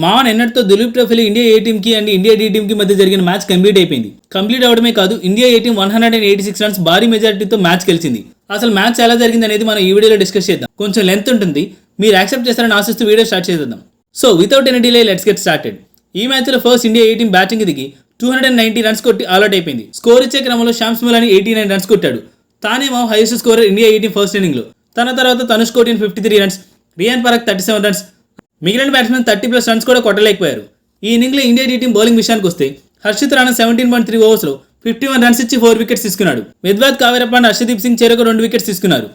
మావన్ నిన్నటితో దులీప్ ట్రోఫీలో ఇండియా ఏ టీంకి అండ్ ఇండియా డి టీంకి మధ్య జరిగిన మ్యాచ్ కంప్లీట్ అయిపోయింది. కంప్లీట్ అవడమే కాదు, ఇండియా ఏ టీం 186 రన్స్ భారీ మెజారిటీతో మ్యాచ్ గెలిచింది. అసలు మ్యాచ్ ఎలా జరిగింది అనేది మనం ఈ వీడియోలో డిస్కస్ చేద్దాం. కొంచెం లెంత్ ఉంటుంది, మీరు యాక్సెప్ట్ చేస్తారని ఆశిస్తూ వీడియో స్టార్ట్ చేద్దాం. So without any delay let's get started. ఈ మ్యాచ్లో first India A team batting దిగి 290 రన్స్ కొట్టి ఆల్అౌట్ అయిపోయింది. స్కోర్ ఇచ్చే క్రమంలో షామ్స్ మిలానీ 89 రన్స్ కొట్టాడు. తానేమో highest scorer India A team first ఇన్నింగ్లో. తన తర్వాత తనుష్ కోటియన్ 53 రన్స్, రియాన్ పరాగ్ 37 రన్స్, మిగిలిన బ్యాట్స్మెన్ 30+ రన్స్ కూడా కొట్టలేకపోయారు. ఈ ఇన్నింగ్లో ఇండియా టీ టీం బౌలింగ్ విషయానికి వస్తే హర్షిత్ రాణా 17.3 ఓవర్స్లో 51 రన్స్ ఇచ్చి 4 వికెట్స్ తీసుకున్నాడు. మెద్వాద్ కావేరప్ప అండ్ హర్షదీప్ సింగ్ చెరకు 2 వికెట్స్ తీసుకున్నారు.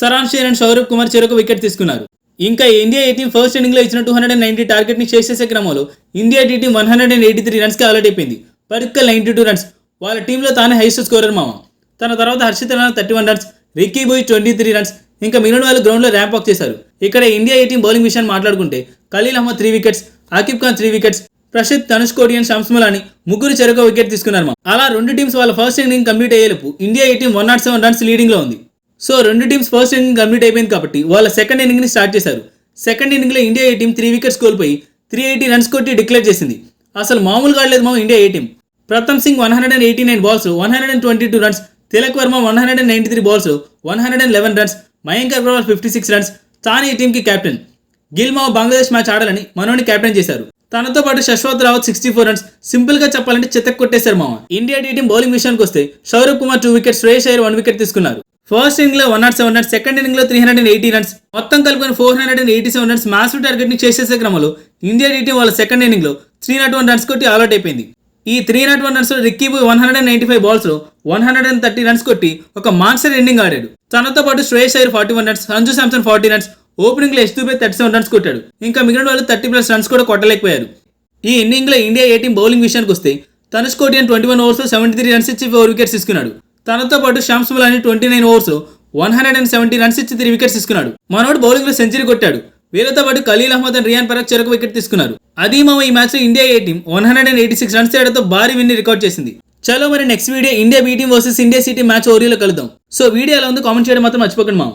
సరాన్ షేర్ అండ్ సౌరవ్ కుమార్ చెరకు వికెట్ తీసుకున్నారు. ఇంకా ఇండియా ఏ టీం ఫస్ట్ ఇన్నింగ్లో ఇచ్చిన 290 టార్గెట్ని చేసేసే క్రమంలో ఇండియా టీ టీం 183 రన్స్కి ఆల్అౌట్ అయిపోయింది. పర్కల్ 92 రన్స్, వాళ్ళ టీంలో తానే హైయెస్ట్ స్కోరర్ మామ. తన తర్వాత హర్షిత్ రాణా 31 రన్స్, రిక్కీ బాయ్ 23 రన్స్, ఇంకా మిగిలిన వాళ్ళు గ్రౌండ్లో ర్యాంప్ వాక్ చేశారు. ఇక్కడ ఇండియా ఏ టీం బౌలింగ్ విషయాన్ని మాట్లాడుకుంటే ఖలీల్ అహ్మద్ 3 వికెట్స్, ఆకిబ్ ఖాన్ 3 వికెట్స్, ప్రసిద్, తనుష్ కోటియన్, షామ్స్ మిలానీ ముగ్గురు చెరొక వికెట్ తీసుకున్నారు. అలా రెండు టీమ్స్ వాళ్ళ ఫస్ట్ ఇన్నింగ్ కంప్లీట్ అయ్యేలోపు ఇండియా ఏ టీం 107 రన్స్ లీడింగ్లో ఉంది. సో రెండు టీమ్స్ ఫస్ట్ ఇన్నింగ్ కంప్లీట్ అయిపోయింది కాబట్టి వాళ్ళ సెకండ్ ఇన్నింగ్ని స్టార్ట్ చేశారు. Second ఇన్నింగ్లో India A team 3 wickets కోల్పోయి 380 రన్స్ కొట్టి డిక్లేర్ చేసింది. అసలు మామూలుగా ఆడలేదు మా India A team. Pratham Singh 189 balls 122 runs, Tilak Varma 193 balls 111 runs, Mayank Agarwal 56 runs. తాను ఈ టీంకి కెప్టెన్. గిల్మావ్ బంగ్లాదేశ్ మ్యాచ్ ఆడాలని మనోని కెప్టెన్ చేశారు. తనతో పాటు శశ్వత్ రావత్ 64 రన్స్. సింపుల్ గా చెప్పాలంటే చితక్ కొట్టేశారు మామ. ఇండియా టీ టీం బౌలింగ్ విషయానికి వస్తే సౌరవ్ కుమార్ 2 వికెట్స్, శ్రేయస్ అయ్యర్ 1 వికెట్ తీసుకున్నారు. ఫస్ట్ ఇన్నింగ్ లో 107 రన్స్, సెకండ్ ఇన్నింగ్ లో 380 రన్స్, మొత్తం కలుపుకొని 487 రన్స్ మ్యాసివ్ టార్గెట్ ని చేసేసే క్రమంలో ఇండియా టీ టీం వాళ్ళ సెకండ్ ఇన్నింగ్ లో 301 రన్స్ కొట్టి ఆల్అౌట్ అయిపోయింది. ఈ 301 రన్స్ లో రిక్కీ బాయ్ 195 బాల్స్ లో 130 రన్స్ కొట్టి ఒక మాన్స్టర్ ఇన్నింగ్ ఆడాడు. తనతో పాటు Shreyas Iyer 41 runs, Sanju Samson 40 runs, opening లో ఎస్టూబే 37 రన్స్ కొట్టాడు. ఇంకా మిగిలిన వాళ్ళు 30+ రన్స్ కూడా కొట్టలేకపోయారు. ఈ ఇన్నింగ్ లో ఇండియా ఏ టీం బౌలింగ్ విషయానికి వస్తే తనుష్ కోటియన్ 21 ఓవర్స్ లో 73 రన్స్ ఇచ్చి 4 వికెట్స్ తీసుకున్నాడు. తనతో పాటు షామ్స్ మిలానీ 29 ఓవర్స్ లో 170 రన్స్ ఇచ్చి 3 వికెట్స్ తీసుకున్నాడు. మనోడు బౌలింగ్ లో సెంచరీ కొట్టాడు. వీళ్ళతో పాటు ఖలీల్ అహ్మద్ అండ్ రియాన్ పరాగ్ చెరకు వికెట్ తీసుకున్నారు. అది మామ ఈ మ్యాచ్ లో ఇండియా ఏ టీం 186 రన్స్ తేడాతో భారీ విన్ రికార్డ్ చేసింది. చలో మరి next video India B team versus India C team match ఓవర్లో కలుద్దాం. సో వీడియో ఎలా ఉందో కామెంట్ చేయడం మాత్రం మర్చిపోకండి మామ.